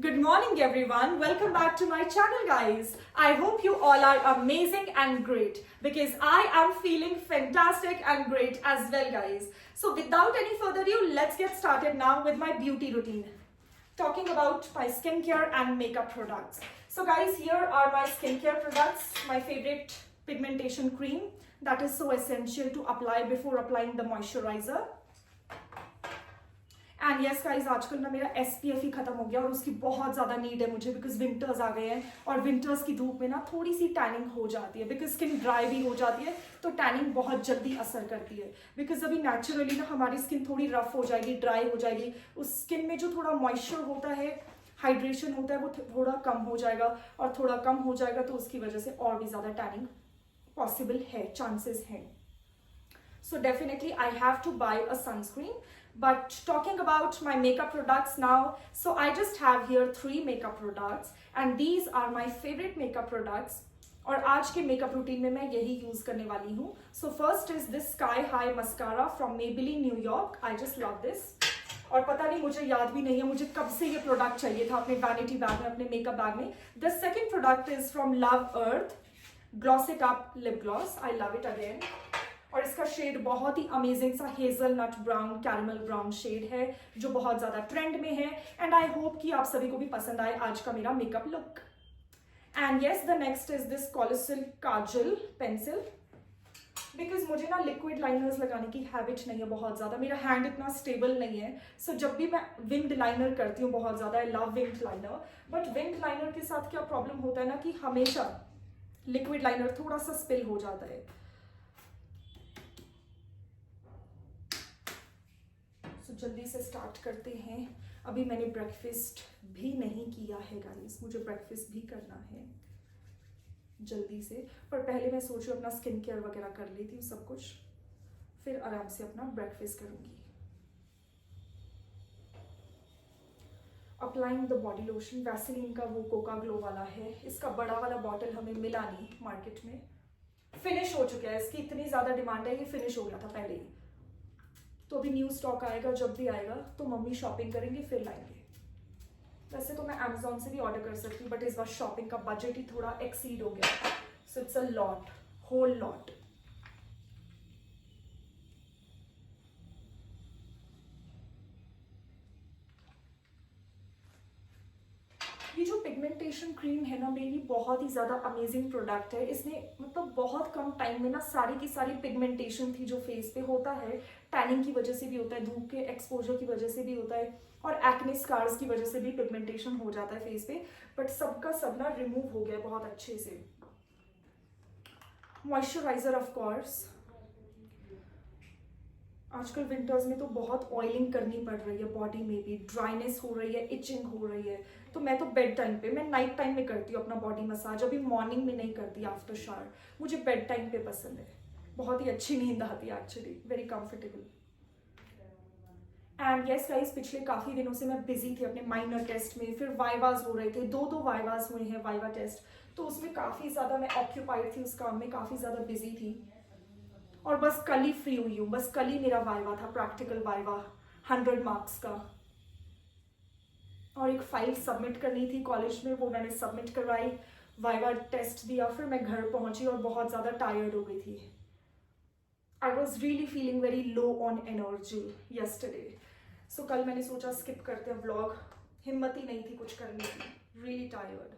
Good morning everyone. Welcome back to my channel guys. I hope you all are amazing and great because I am feeling fantastic and great as well guys. So without any further ado, let's get started now with my beauty routine. Talking about my skincare and makeup products. So guys, here are my skincare products. My favorite pigmentation cream that is so essential to apply before applying the moisturizer. And yes guys आजकल ना मेरा SPF ही खत्म हो गया और उसकी बहुत ज़्यादा नीड है मुझे बिकॉज विंटर्स आ गए हैं और विंटर्स की धूप में ना थोड़ी सी टैनिंग हो जाती है बिकॉज स्किन ड्राई भी हो जाती है तो टैनिंग बहुत जल्दी असर करती है बिकॉज अभी नेचुरली ना हमारी स्किन थोड़ी रफ हो जाएगी, ड्राई हो जाएगी, उस स्किन में जो थोड़ा मॉइस्चर होता है, हाइड्रेशन होता है, वो थोड़ा कम हो जाएगा और थोड़ा कम हो जाएगा तो उसकी वजह से और भी ज़्यादा टैनिंग पॉसिबल है, चांसेस हैं. So definitely I have to buy a sunscreen. But talking about my makeup products now, so I just have here 3 makeup products and these are my favorite makeup products. और आज के makeup routine में मैं यही use करने वाली हूँ. So first is this Sky High Mascara from Maybelline New York. I just love this. और पता नहीं मुझे याद भी नहीं है मुझे कब से ये प्रोडक्ट चाहिए था अपने वैनिटी बैग में, अपने मेकअप बैग में. The second product is from Love Earth Gloss It Up Lip Gloss. I love it again. और इसका शेड बहुत ही अमेजिंग सा hazelnut brown, caramel brown shade है जो बहुत ज़्यादा ट्रेंड में है एंड आई होप कि आप सभी को भी पसंद आए आज का मेरा makeup look. And yes the next is this colossal kajal pencil because मुझे ना लिक्विड लाइनर्स लगाने की हैबिट नहीं है बहुत ज़्यादा, मेरा हैंड इतना स्टेबल नहीं है. सो जब भी मैं विंग्ड लाइनर करती हूँ बहुत ज़्यादा, I love winged liner, but winged liner के साथ क्या प्रॉब्लम होता है ना कि हमेशा लिक्विड लाइनर थोड़ा सा स्पिल हो जाता है. तो जल्दी से स्टार्ट करते हैं. अभी मैंने ब्रेकफास्ट भी नहीं किया है गाइस, मुझे ब्रेकफास्ट भी करना है जल्दी से, पर पहले मैं सोच रही हूँ अपना स्किन केयर वगैरह कर लेती हूँ सब कुछ, फिर आराम से अपना ब्रेकफास्ट करूँगी. Applying the body lotion, Vaseline का वो कोका ग्लो वाला है. इसका बड़ा वाला बॉटल हमें मिला नहीं मार्केट में, फिनिश हो चुका है, इसकी इतनी ज़्यादा डिमांड है, ये फिनिश हो गया था पहले ही. तो अभी न्यू स्टॉक आएगा, जब भी आएगा तो मम्मी शॉपिंग करेंगे फिर लाएंगे. वैसे तो मैं अमेजोन से भी ऑर्डर कर सकती हूँ बट इस बार शॉपिंग का बजट ही थोड़ा एक्सीड हो गया, so it's a lot, whole lot. ये जो पिगमेंटेशन क्रीम है ना मेरी बहुत ही ज़्यादा अमेजिंग प्रोडक्ट है. इसने मतलब बहुत कम टाइम में ना सारी की सारी पिगमेंटेशन थी जो फेस पे होता है, टैनिंग की वजह से भी होता है, धूप के एक्सपोजर की वजह से भी होता है और एक्ने स्कार्स की वजह से भी पिगमेंटेशन हो जाता है फेस पे, बट सबका सब ना रिमूव हो गया बहुत अच्छे से. मॉइस्चराइजर ऑफ कोर्स, आजकल विंटर्स में तो बहुत ऑयलिंग करनी पड़ रही है, बॉडी में भी ड्राइनेस हो रही है, इचिंग हो रही है, तो मैं तो बेड टाइम पे, मैं नाइट टाइम में करती हूँ अपना बॉडी मसाज, अभी मॉर्निंग में नहीं करती आफ्टर शावर. मुझे बेड टाइम पे पसंद है, बहुत ही अच्छी नींद आती है actually, very comfortable. And yes guys, पिछले काफ़ी दिनों से मैं बिजी थी अपने माइनर टेस्ट में, फिर वाइवाज हो रहे थे, 2 वाइवाज हुए हैं वाइवा टेस्ट, तो उसमें काफ़ी ज़्यादा मैं ऑक्यूपाइड थी, उस काम में काफ़ी ज़्यादा बिजी थी और बस कल ही फ्री हुई हूँ. बस कल ही मेरा वाइवा था, प्रैक्टिकल वाइवा 100 मार्क्स का, और एक फाइल सबमिट करनी थी कॉलेज में, वो मैंने सबमिट करवाई, वाइवा टेस्ट दिया, फिर मैं घर पहुंची और बहुत ज़्यादा टायर्ड हो गई थी. I was really feeling very low on energy yesterday, so कल मैंने सोचा स्किप करते हैं व्लॉग, हिम्मत ही नहीं थी कुछ करने की, really tired.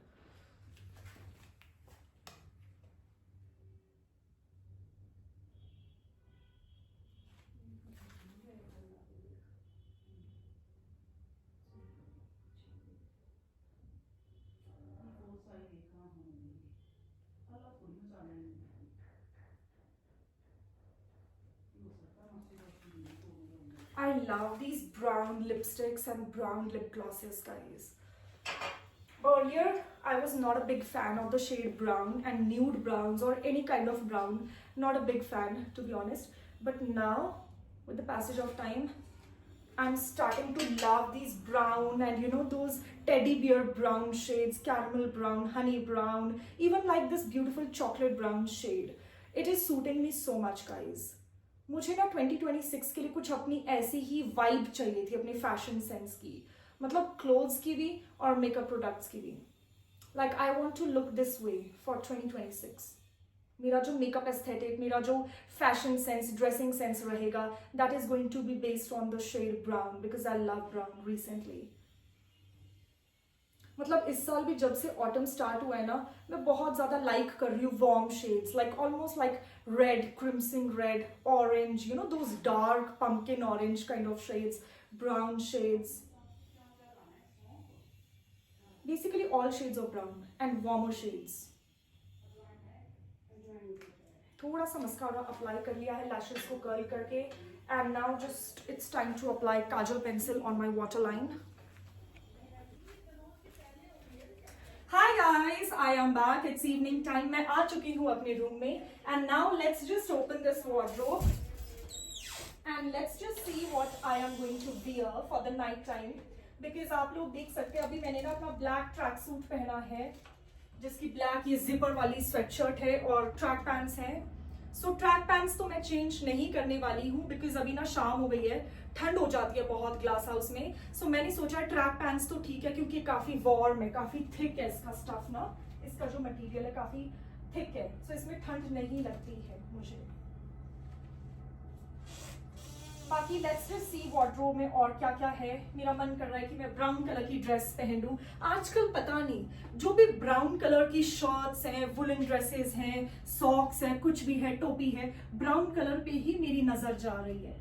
I love these brown lipsticks and brown lip glosses, guys. Earlier, I was not a big fan of the shade brown and nude browns or any kind of brown. Not a big fan, to be honest. But now, with the passage of time, I'm starting to love these brown and those teddy bear brown shades, caramel brown, honey brown, even like this beautiful chocolate brown shade. It is suiting me so much, guys. मुझे ना 2026 के लिए कुछ अपनी ऐसी ही vibe चाहिए थी अपने फैशन सेंस की. मतलब क्लोथ्स की भी और मेकअप प्रोडक्ट्स की भी. Like I want to look this way for 2026. मेरा जो मेकअप एस्थेटिक, मेरा जो फैशन सेंस, ड्रेसिंग सेंस रहेगा, that is going to be based on the shade brown because I love brown recently. मतलब इस साल भी जब से ऑटम स्टार्ट हुआ है ना, मैं बहुत ज़्यादा लाइक कर रही हूँ warm shades, like almost like red, crimson red, orange, you know those dark pumpkin orange kind of shades, brown shades, basically all shades of brown and warmer shades. थोड़ा सा मस्कारा अप्लाई कर लिया है lashes को curl करके, and now just it's time to apply kajal pencil on my water line. Hi guys, I am back. It's evening time. मैं आ चुकी हूँ अपने रूम में, and now let's just open this wardrobe and let's just see what I am going to wear for the night time. Because आप लोग देख सकते हैं अभी मैंने ना अपना ब्लैक ट्रैक सूट पहना है, जिसकी ब्लैक ये जिपर वाली स्वेटशर्ट है और ट्रैक पैंट्स हैं. सो ट्रैक पैंट्स तो मैं चेंज नहीं करने वाली हूँ बिकॉज अभी ना शाम हो गई है, ठंड हो जाती है बहुत ग्लास हाउस में. सो मैंने सोचा ट्रैक पैंट्स तो ठीक है क्योंकि काफी वार्म है, काफी थिक है इसका स्टफ ना, इसका जो मटेरियल है काफी थिक है, सो इसमें ठंड नहीं लगती है मुझे. बाकी लेट्स जस्ट सी वार्डरोब में और क्या क्या है. मेरा मन कर रहा है कि मैं ब्राउन कलर की ड्रेस पहन लूं. आजकल पता नहीं जो भी ब्राउन कलर की शर्ट्स हैं, वुलन ड्रेसेस हैं, सॉक्स हैं, कुछ भी है, टोपी है, ब्राउन कलर पे ही मेरी नजर जा रही है.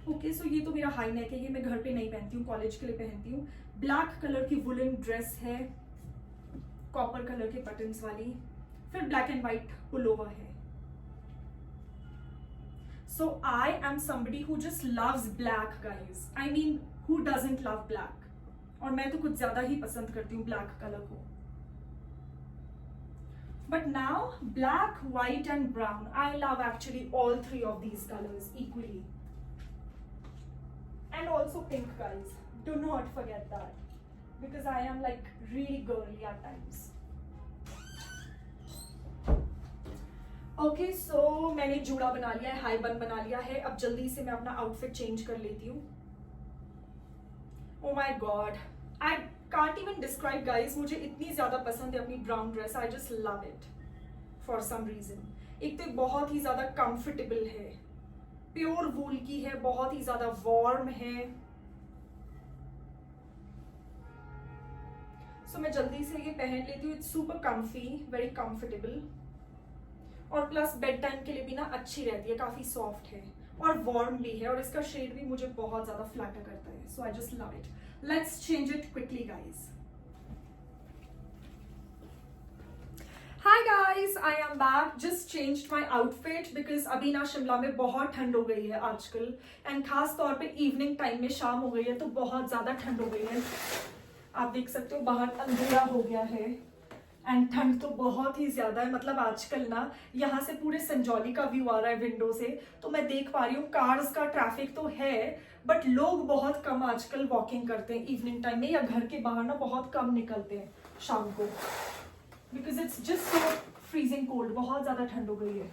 ओके, सो ये तो मेरा हाई नेक है, ये मैं घर पे नहीं पहनती हूँ, कॉलेज के लिए पहनती हूँ. ब्लैक कलर की वुलन ड्रेस है, कॉपर कलर के बटन्स वाली, फिर ब्लैक एंड व्हाइट पुलोवर है. So I am somebody who just loves black, guys. I mean, who doesn't love black? और मैं तो कुछ ज्यादा ही पसंद करती हूँ ब्लैक कलर को. But now, black, white and brown. I love actually all three of these colors equally. And also pink, guys. Do not forget that. Because I am like really girly at times. Okay, so मैंने जूड़ा बना लिया है, high बन बना लिया है. अब जल्दी से मैं अपना आउटफिट चेंज कर लेती हूँ. Oh my god, I can't even describe guys. मुझे इतनी ज्यादा पसंद है अपनी brown dress. I just love it for some reason. एक तो बहुत ही ज्यादा कंफर्टेबल है, प्योर वूल की है, बहुत ही ज्यादा वार्म है. सो मैं जल्दी से ये पहन लेती हूँ. It's super comfy, very comfortable, और प्लस बेड टाइम के लिए भी ना अच्छी रहती है, काफी सॉफ्ट है और वार्म भी है, और इसका शेड भी मुझे बहुत ज्यादा फ्लैटर करता है. So I just love it. Let's change it quickly guys. Hi guys, I am back. Just changed my outfit because अभी ना शिमला में बहुत ठंड हो गई है आजकल, एंड खास तौर पे इवनिंग टाइम में, शाम हो गई है तो बहुत ज्यादा ठंड हो गई है. आप देख सकते हो बाहर अंधेरा हो गया है एंड ठंड तो बहुत ही ज्यादा है. मतलब आजकल ना यहाँ से पूरे संजौली का व्यू आ रहा है विंडो से, तो मैं देख पा रही हूँ कार्स का ट्रैफिक तो है, बट लोग बहुत कम आजकल वॉकिंग करते हैं इवनिंग टाइम में, या घर के बाहर ना बहुत कम निकलते हैं शाम को, because it's just so freezing cold. बहुत ज्यादा ठंड हो गई है,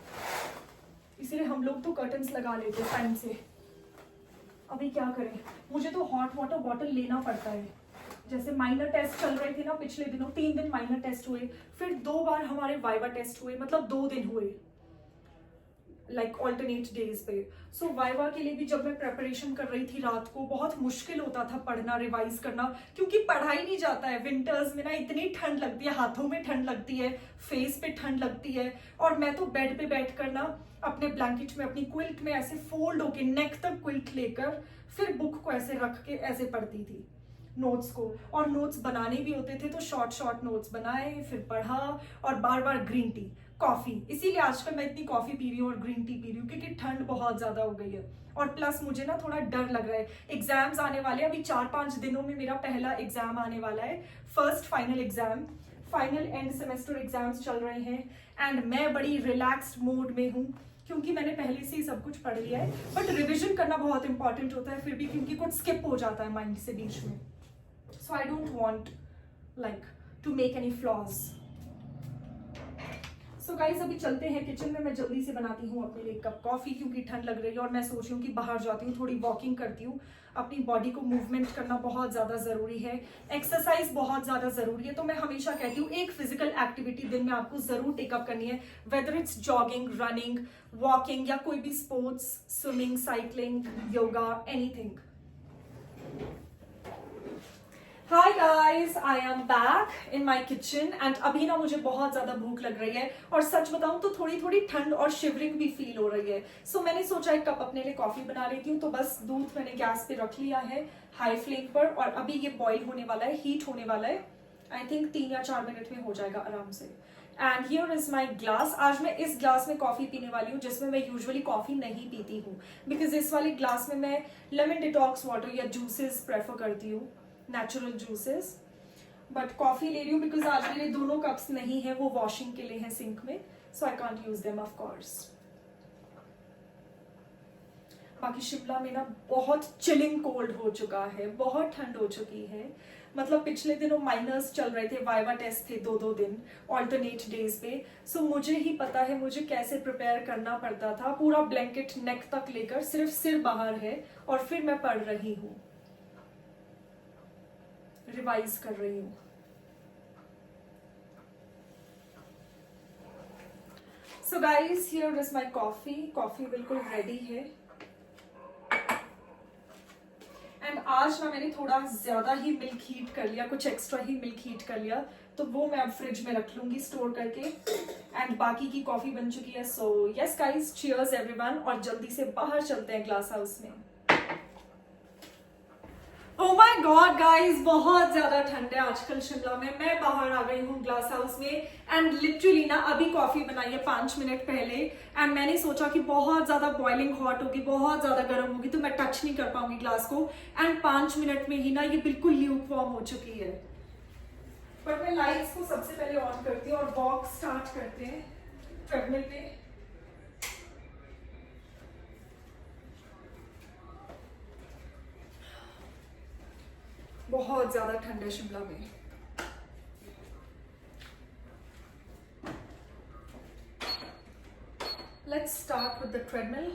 इसीलिए हम लोग तो कर्टन्स लगा लेते हैं टाइम से. अभी क्या करें, मुझे तो हॉट वाटर बॉटल लेना पड़ता है. जैसे माइनर टेस्ट चल रहे थे ना पिछले दिनों, 3 दिन माइनर टेस्ट हुए, फिर 2 बार हमारे वाइवा टेस्ट हुए, मतलब 2 दिन हुए, लाइक ऑल्टरनेट डेज पे. सो वाइवा के लिए भी जब मैं प्रेपरेशन कर रही थी रात को, बहुत मुश्किल होता था पढ़ना, रिवाइज करना, क्योंकि पढ़ा ही नहीं जाता है. विंटर्स में ना इतनी ठंड लगती है, हाथों में ठंड लगती है, फेस पे ठंड लगती है, और मैं तो बेड पे बैठ कर ना अपने ब्लैंकेट में, अपनी क्विल्ट में ऐसे फोल्ड होके नेक तक क्विल्ट लेकर फिर बुक को ऐसे रख के ऐसे पढ़ती थी नोट्स को. और नोट्स बनाने भी होते थे तो शॉर्ट नोट्स बनाए, फिर पढ़ा, और बार बार ग्रीन टी, कॉफी. इसीलिए आजकल मैं इतनी कॉफी पी रही हूँ और ग्रीन टी पी रही हूँ, क्योंकि ठंड बहुत ज्यादा हो गई है. और प्लस मुझे ना थोड़ा डर लग रहा है, एग्जाम्स आने वाले हैं. अभी 4-5 दिनों में मेरा पहला एग्जाम आने वाला है, first final exam. Final end semester exams चल रहे हैं, एंड मैं बड़ी रिलैक्स्ड मोड में हूँ क्योंकि मैंने पहले से ही सब कुछ पढ़ लिया है. बट रिविजन करना बहुत इंपॉर्टेंट होता है फिर भी, क्योंकि कुछ स्किप हो जाता है माइंड से बीच में. So I don't want like to make any flaws. So guys अभी चलते हैं किचन में। मैं जल्दी से बनाती हूँ अपने लिए एक कप कॉफी, क्योंकि ठंड लग रही है और मैं सोच रही हूँ कि बाहर जाती हूँ, थोड़ी वॉकिंग करती हूँ। अपनी बॉडी को मूवमेंट करना बहुत ज़्यादा ज़रूरी है, एक्सरसाइज बहुत ज़्यादा ज़रूरी है। तो मैं हमेशा कहती हूँ एक फिजिकल एक्टिविटी दिन में आपको ज़रूर टेकअप करनी है, whether it's jogging, running, walking या कोई भी sports, swimming, cycling, yoga, anything. Hi guys, I am back in my kitchen and अभी ना मुझे बहुत ज़्यादा भूख लग रही है और सच बताऊं तो थोड़ी थोड़ी ठंड और शिवरिंग भी फील हो रही है। सो मैंने सोचा एक कप अपने लिए कॉफ़ी बना लेती हूँ। तो बस दूध मैंने गैस पे रख लिया है हाई फ्लेम पर और अभी ये बॉईल होने वाला है, हीट होने वाला है। आई थिंक 3 या 4 मिनट में हो जाएगा आराम से। And here is my glass. आज मैं इस ग्लास में कॉफ़ी पीने वाली हूँ जिसमें मैं यूजुअली कॉफ़ी नहीं पीती हूँ, बिकॉज इस वाली ग्लास में मैं लेमन डिटॉक्स वाटर या जूसेस प्रेफर करती हूँ, नेचुरल जूसेस। बट कॉफी ले रही हूँ बिकॉज आज मेरे दोनों कप्स नहीं है, वो वॉशिंग के लिए हैं सिंक में, so I can't use them of course. बाकी शिमला में ना बहुत चिलिंग कोल्ड हो चुका है, बहुत ठंड हो चुकी है। मतलब पिछले दिनों माइनस चल रहे थे, वाइवा टेस्ट थे 2-2 दिन ऑल्टरनेट डेज पे। सो मुझे ही पता है मुझे कैसे प्रिपेयर करना पड़ता था, पूरा ब्लैंकेट नेक तक लेकर, सिर्फ सिर बाहर है और फिर मैं पढ़ रही हूँ, रिवाइज कर रही हूँ। So guys here is my coffee. Coffee बिल्कुल रेडी है एंड आज ना मैंने थोड़ा ज्यादा ही मिल्क हीट कर लिया, कुछ एक्स्ट्रा ही मिल्क हीट कर लिया, तो वो मैं अब फ्रिज में रख लूंगी स्टोर करके। एंड बाकी की कॉफी बन चुकी है। So yes guys, cheers everyone, और जल्दी से बाहर चलते हैं ग्लास हाउस में। ओह माय गॉड गाइस, बहुत ज्यादा ठंड है आजकल शिमला में। मैं बाहर आ गई हूँ ग्लास हाउस में एंड लिटरली ना अभी कॉफी बनाई है 5 मिनट पहले एंड मैंने सोचा कि बहुत ज्यादा बॉइलिंग हॉट होगी, बहुत ज्यादा गर्म होगी, तो मैं टच नहीं कर पाऊंगी ग्लास को। एंड 5 मिनट में ही ना ये बिल्कुल ल्यूक वार्म हो चुकी है। बट मैं लाइट्स को सबसे पहले ऑन करती हूँ और वॉक स्टार्ट करते हैं ट्रेडमिल पे। बहुत ज्यादा ठंड है शिमला में। Let's start with the treadmill.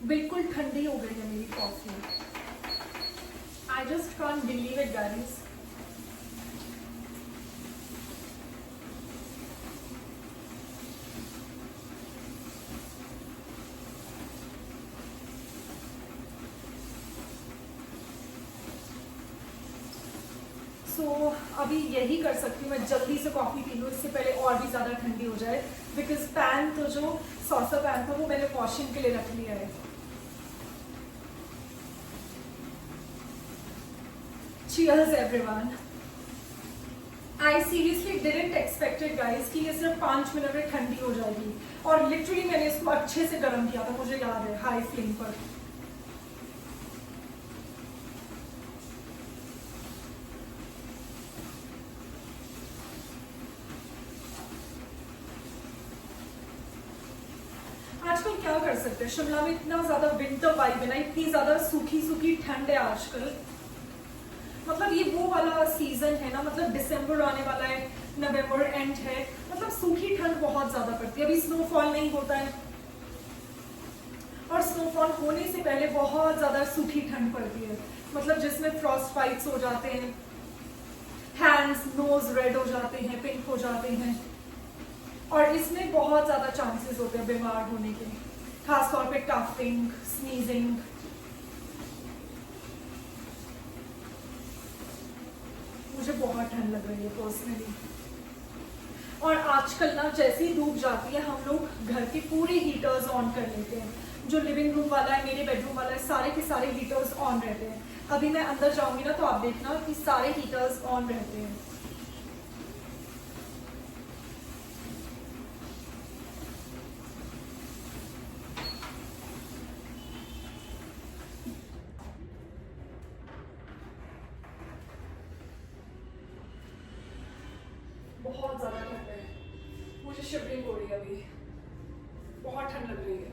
बिल्कुल ठंडी हो गई है मेरी coffee. I just can't believe it guys. अभी यही कर सकती हूँ, मैं जल्दी से कॉफी पी लूँ इससे पहले और भी ज्यादा ठंडी हो जाए, बिकॉज पैन तो जो सॉसर पैन था वो मैंने वॉशिंग के लिए रख लिया है। Cheers everyone. I seriously didn't expect it guys कि ये सिर्फ 5 मिनट में ठंडी हो जाएगी, और लिटरली मैंने इसको अच्छे से गर्म किया था, मुझे याद है, हाई फ्लेम पर। आजकल क्या कर सकते हैं, शिमला में इतना ज्यादा विंटर वाइब है ना, इतनी ज्यादा सूखी सूखी ठंड है आजकल। मतलब ये वो वाला सीजन है ना, मतलब दिसंबर आने वाला है, नवंबर एंड है, मतलब सूखी ठंड बहुत ज्यादा पड़ती है। अभी स्नोफॉल नहीं होता है और स्नोफॉल होने से पहले बहुत ज्यादा सूखी ठंड पड़ती है, मतलब जिसमें फ्रॉस्ट बाइट्स हो जाते हैं, हैंड्स नोज रेड हो जाते हैं, पिंक हो जाते हैं, और इसमें बहुत ज्यादा चांसेस होते हैं बीमार होने के, खासतौर पे कफिंग, स्नीजिंग। मुझे बहुत ठंड लग रही है पर्सनली, और आजकल ना जैसे ही धूप जाती है हम लोग घर के पूरे हीटर्स ऑन कर लेते हैं। जो लिविंग रूम वाला है, मेरे बेडरूम वाला है, सारे के सारे हीटर्स ऑन रहते हैं। अभी मैं अंदर जाऊंगी ना तो आप देखना कि सारे हीटर्स ऑन रहते हैं। बहुत ज्यादा ठंड है, मुझे शिवरिंग हो रही है, अभी बहुत ठंड लग रही है।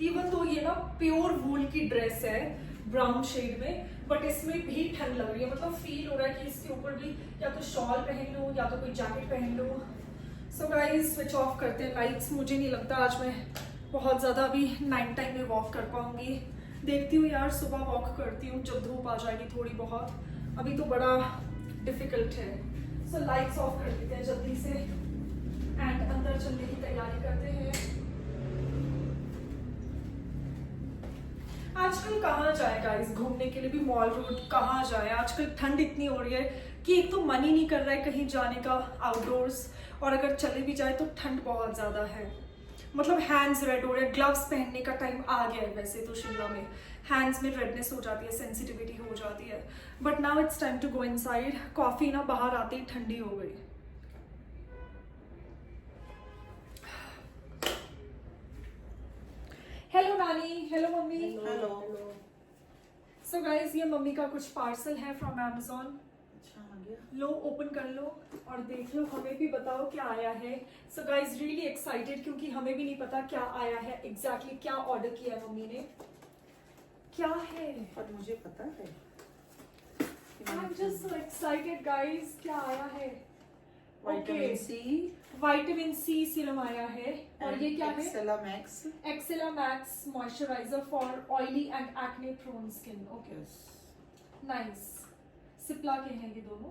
इवन तो ये ना प्योर वूल की ड्रेस है ब्राउन शेड में, बट इसमें भी ठंड लग रही है, मतलब फील हो रहा है कि इसके ऊपर भी या तो शॉल पहन लूँ या तो कोई जैकेट पहन लूँ। सो गाइस स्विच ऑफ करते हैं लाइट्स। मुझे नहीं लगता आज मैं बहुत ज़्यादा अभी नाइट टाइम में वॉक कर पाऊँगी। देखती हूँ यार, सुबह वॉक करती हूँ जब धूप आ जाएगी थोड़ी बहुत, अभी तो बड़ा डिफिकल्ट है। सो लाइट्स ऑफ कर देते हैं जल्दी से एंड अंदर चलने की तैयारी करते हैं। आजकल कहाँ जाए गाइस, घूमने के लिए भी मॉल रोड कहाँ जाए। आजकल ठंड इतनी हो रही है कि एक तो मन ही नहीं कर रहा है कहीं जाने का आउटडोर्स, और अगर चले भी जाए तो ठंड बहुत ज़्यादा है। मतलब हैंड्स रेड हो रहे हैं। ग्लव्स पहनने का टाइम आ गया है वैसे तो शिमला में, हैंड्स में रेडनेस हो जाती है, सेंसिटिविटी हो जाती है। But now it's time to go inside. Coffee ना बाहर आते ही ठंडी हो गई। हेलो नानी, hello mummy. Hello. So guys ये मम्मी का कुछ पार्सल है फ्रॉम अमेजोन। अच्छा आ गया। लो ओपन कर लो और देख लो, हमें भी बताओ क्या आया है। सो गाइज रियली एक्साइटेड, क्योंकि हमें भी नहीं पता क्या आया है एग्जैक्टली क्या ऑर्डर किया है मम्मी ने। क्या है? पर मुझे पता है। I am just so excited guys, क्या आया है? Vitamin C vitamin C serum आया है। और ये क्या है? Excela max. Excela max moisturiser for oily and acne prone skin. Okay nice. Cipla के हैं ये दोनों।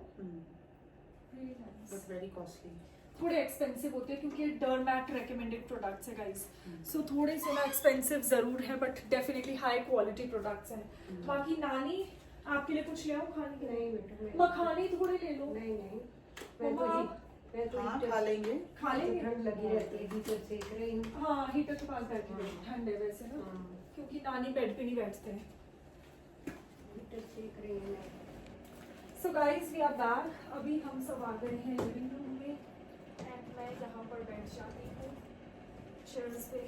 Really nice. But very costly. थोड़े एक्सपेंसिव होते हैं क्योंकि डर्मैट रेकमेंडेड प्रोडक्ट्स है गाइस। सो थोड़े से ना एक्सपेंसिव जरूर है but definitely high quality products हैं। बाकी नानी आपके लिए कुछ ले आओ खाने के लिए? नहीं बेटा, मखाने थोड़े ले लो। नहीं मैं मम्मा तो हाँ हीटर- खा लेंगे। खा लेंगे। ठंड लगी रहती है, हीटर सेक रही हूँ। हाँ हीटर के पास बैठी हुई हाँ। ठंड है वैसे ना, हाँ, क्योंकि नानी बेड पे नहीं बैठते हैं। हीटर सेक रही हूँ मैं। So guys we are back. अभी हम सब आ गए हैं लिविंग रूम में एंड मैं यहाँ पर बैठ जाती हूँ चेयर्स पे।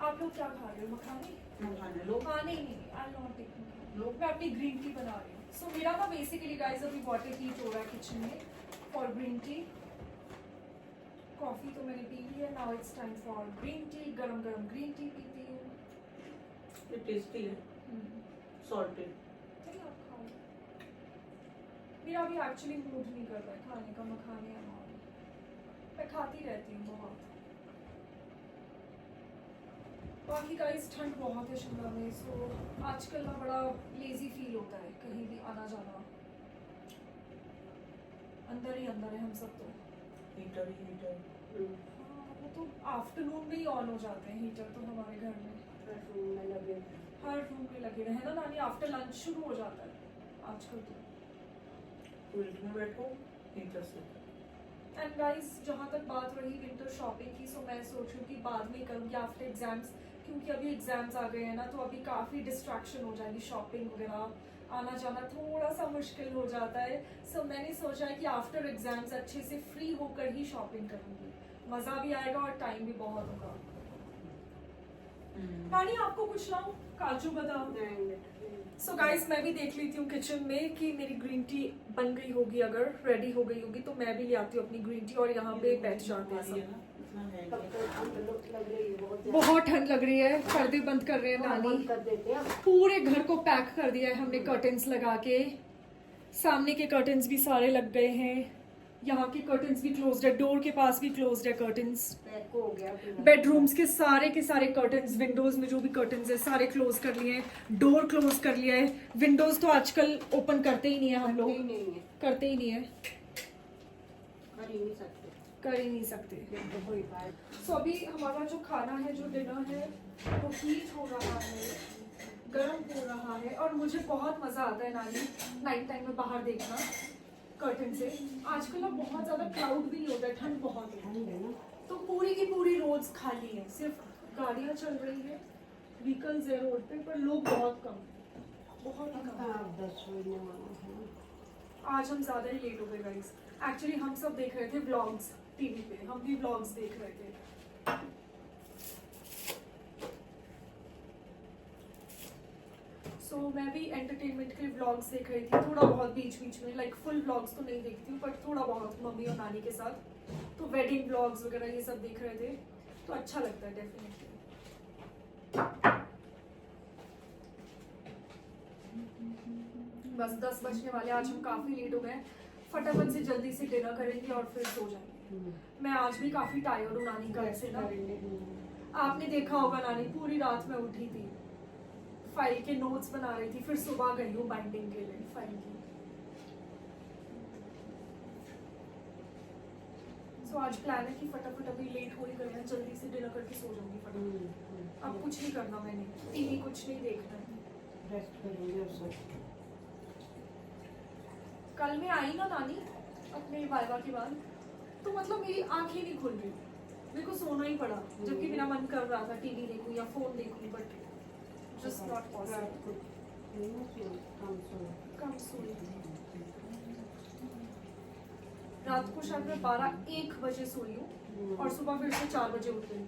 आप लोग क्या खा रहे हो? मखाने? खाने लो। हाँ नहीं आई नॉट टेक लो। मैं अपनी ग्रीन टी बना रही हूँ। सो मेरा ना बेसिकली गाइस अभी वाटर हीट हो रहा है किचन में फॉर ग्रीन टी। कॉफी तो मैंने पी ली है, now it's time for green tea. गरम गरम ग्रीन टी पीती हूँ। ये टेस्टी है, सॉल्टेड। चलिए आप खाओ। मेरा अभी एक्चुअली मूड नहीं कर रहा है खाने का मखाने या नॉन। मैं खाती रहती हूँ बहुत। बाकी गाइस ठंड बहुत है शिमला में, सो आजकल ना बड़ा लेजी फील होता है कहीं भी आना जाना। अंदर ही अंदर है हम सब तो। हीटर ही हीटर। हाँ वो तो आफ्टरनून में ही ऑन हो जाते हैं हीटर तो हमारे घर में। हर रूम में लगे हैं। हर रूम में लगे रहे ना नानी, आफ्टर लंच शुरू हो जाता है आजकल तो। फील्ड में बैठो हीटर से। एंड गाइस जहाँ तक बात रही विंटर शॉपिंग की, सो मैं सोच रही हूँ कि बाद में करूँगी आफ्टर एग्जाम्स, क्योंकि अभी एग्जाम्स आ गए हैं ना, तो अभी काफ़ी डिस्ट्रैक्शन हो जाएगी। शॉपिंग वगैरह आना जाना थोड़ा सा मुश्किल हो जाता है। सो मैंने सोचा है कि आफ्टर एग्जाम्स अच्छे से फ्री होकर ही शॉपिंग करूँगी, मज़ा भी आएगा और टाइम भी बहुत होगा। नानी आपको कुछ लाऊं? काजू बादाम? नहीं बेटा, नहीं। सो गाइस मैं भी देख लेती हूँ किचन में कि मेरी ग्रीन टी बन गई होगी, अगर रेडी हो गई होगी तो मैं भी ले आती हूँ अपनी ग्रीन टी और यहाँ पे बैठ जाते हैं सब। तब तक ठंड लग रही है बहुत ज्यादा। बहुत ठंड लग रही है, पर्दे बंद कर रहे हैं हाँ, नानी। बंद कर देते हैं। पूरे घर को पैक कर दिया है हमने कर्टन्स लगा के। सामने के कर्टन्स भी सारे लग गए हैं, यहाँ के कर्टन्स भी क्लोज्ड है, डोर के पास भी क्लोज्ड है कर्टन्स। पैक हो गया पूरा। बेडरूम्स के सारे कर्टन्स, विंडोज में जो भी कर्टन्स है सारे क्लोज कर लिए हैं, डोर क्लोज कर लिया है। विंडोज तो आजकल ओपन करते ही नहीं है हम लोग, करते ही नहीं है, करते ही नहीं है, कर ही नहीं सकते। कर ही नहीं सकते। तो कोई बात। सो अभी हमारा जो खाना है, जो डिनर है, वो हीट हो रहा है, गर्म हो रहा है और मुझे बहुत मज़ा आता है नानी नाइट टाइम में बाहर देखना कर्टन से। आजकल ना बहुत ज़्यादा क्लाउड भी नहीं होता है, ठंड बहुत है, ठंड है ना। तो पूरी की पूरी रोड्स खाली है, सिर्फ गाड़ियाँ चल रही है, व्हीकल्स है रोड पे, पर लोग बहुत कम है, बहुत ही कम। आप 10 बजने वाला है। आज हम ज़्यादा ही लेट हो गए गाइस। एक्चुअली हम सब देख रहे थे व्लॉग्स टीवी पे, हम भी व्लॉग्स देख रहे थे। सो मैं भी एंटरटेनमेंट के व्लॉग्स देख रही थी थोड़ा बहुत बीच बीच में, लाइक फुल व्लॉग्स तो नहीं देखती हूँ बट थोड़ा बहुत मम्मी और नानी के साथ। तो वेडिंग व्लॉग्स वगैरह ये सब देख रहे थे, तो अच्छा लगता है डेफिनेटली। सो गाइस मैं भी एंटरटेनमेंट के व्लॉग्स देख रही थी थोड़ा बहुत बीच बीच में, लाइक फुल व्लॉग्स तो नहीं देखती हूँ बट थोड़ा बहुत मम्मी और नानी के साथ। तो वेडिंग व्लॉग्स वगैरह ये सब देख रहे थे, तो अच्छा लगता है डेफिनेटली। बस 10 बजने वाले, आज हम काफ़ी लेट हो गए। फटाफट से जल्दी से डिनर करेंगे और फिर सो जाएंगे। मैं आज भी काफ़ी टायर्ड हूँ नानी घर से ना। आपने देखा होगा नानी पूरी रात में उठी थी, फाइल के नोट्स बना रही थी, फिर सुबह गई हूँ बाइंडिंग के लिए फाइल की। तो आज प्लान है कि फटाफट अभी लेट हो ही गए हैं, जल्दी से डिनर करके सो जाऊंगी फटाफट। अब कुछ नहीं करना मैंने, टीवी कुछ नहीं देखना है। रेस्ट करेंगे और सो। कल मैं आई ना नानी अपने वाइवा के बाद, तो मतलब मेरी आंखें नहीं खुल रही, मेरे को सोना ही पड़ा, जबकि मेरा मन कर रहा था टीवी देखूं या फोन देखूं, बट जस्ट नॉट पॉसिबल। कम सोई रात को शायद मैं 12-1 बजे सोई हूँ और सुबह फिर से 4 बजे उठ गई।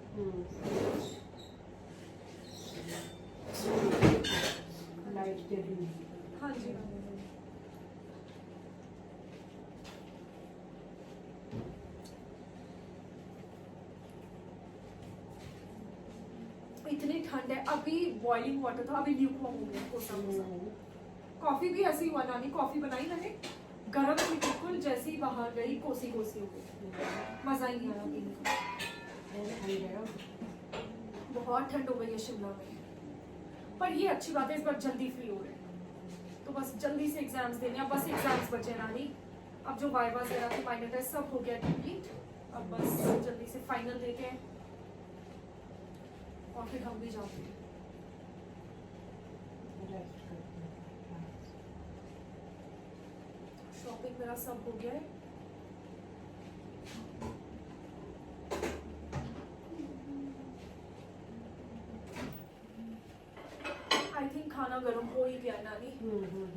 लाइट जली हुई। हाँ जी। इतनी ठंड है, अभी बॉइलिंग वाटर था, अभी ल्यूकवार्म हो गया कोसा कोसा। कॉफी भी ऐसी हुआ नानी, कॉफी बनाई मैंने, गरम थी बिल्कुल, जैसे ही बाहर गई कोसी कोसी हो गई, मजा ही नहीं आया पीने का। बहुत ठंड हो गई है शिमला में, पर ये अच्छी बात है, इस बार जल्दी फ्री हो गए, तो बस जल्दी से एग्जाम्स देने, अब बस एग्जाम्स बचे नानी। अब जो वाइवा जरा के फाइनल टेस्ट सब हो गया कंप्लीट, अब बस जल्दी से फाइनल देके और फिर हम भी जाओगे। शॉपिंग मेरा सब हो गया है। आई थिंक खाना गर्म हो ही गया है नानी,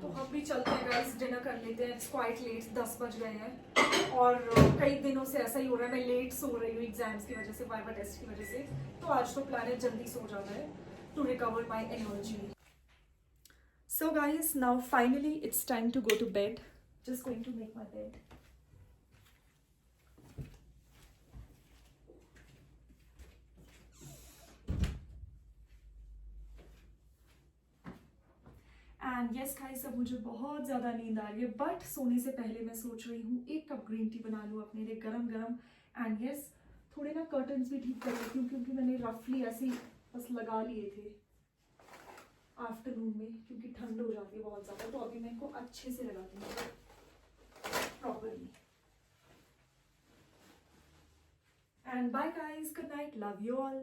तो हम भी चलते हैं गाइस, डिनर कर लेते हैं। इट्स क्वाइट लेट, 10 बज गए हैं और कई दिनों से ऐसा ही हो रहा है, मैं लेट सो रही हूँ एग्जाम्स की वजह से, वाइवा टेस्ट की वजह से, तो आज तो प्लान है जल्दी सो जाना है to recover my energy. So guys, now finally it's time to go to bed. Just going to make my bed. And yes guys, अब मुझे बहुत ज़्यादा नींद आ रही है, बट सोने से पहले मैं सोच रही हूँ 1 कप ग्रीन टी बना लूँ अपने लिए गरम गरम। एंड यस, थोड़े ना कर्टन्स भी ठीक कर लेती हूँ, क्योंकि मैंने रफली ऐसे ही बस लगा लिए थे आफ्टरनून में, क्योंकि ठंड हो जाती है बहुत ज़्यादा, तो अभी मैं इनको अच्छे से लगाती हूँ properly. And bye guys, good night, love you all.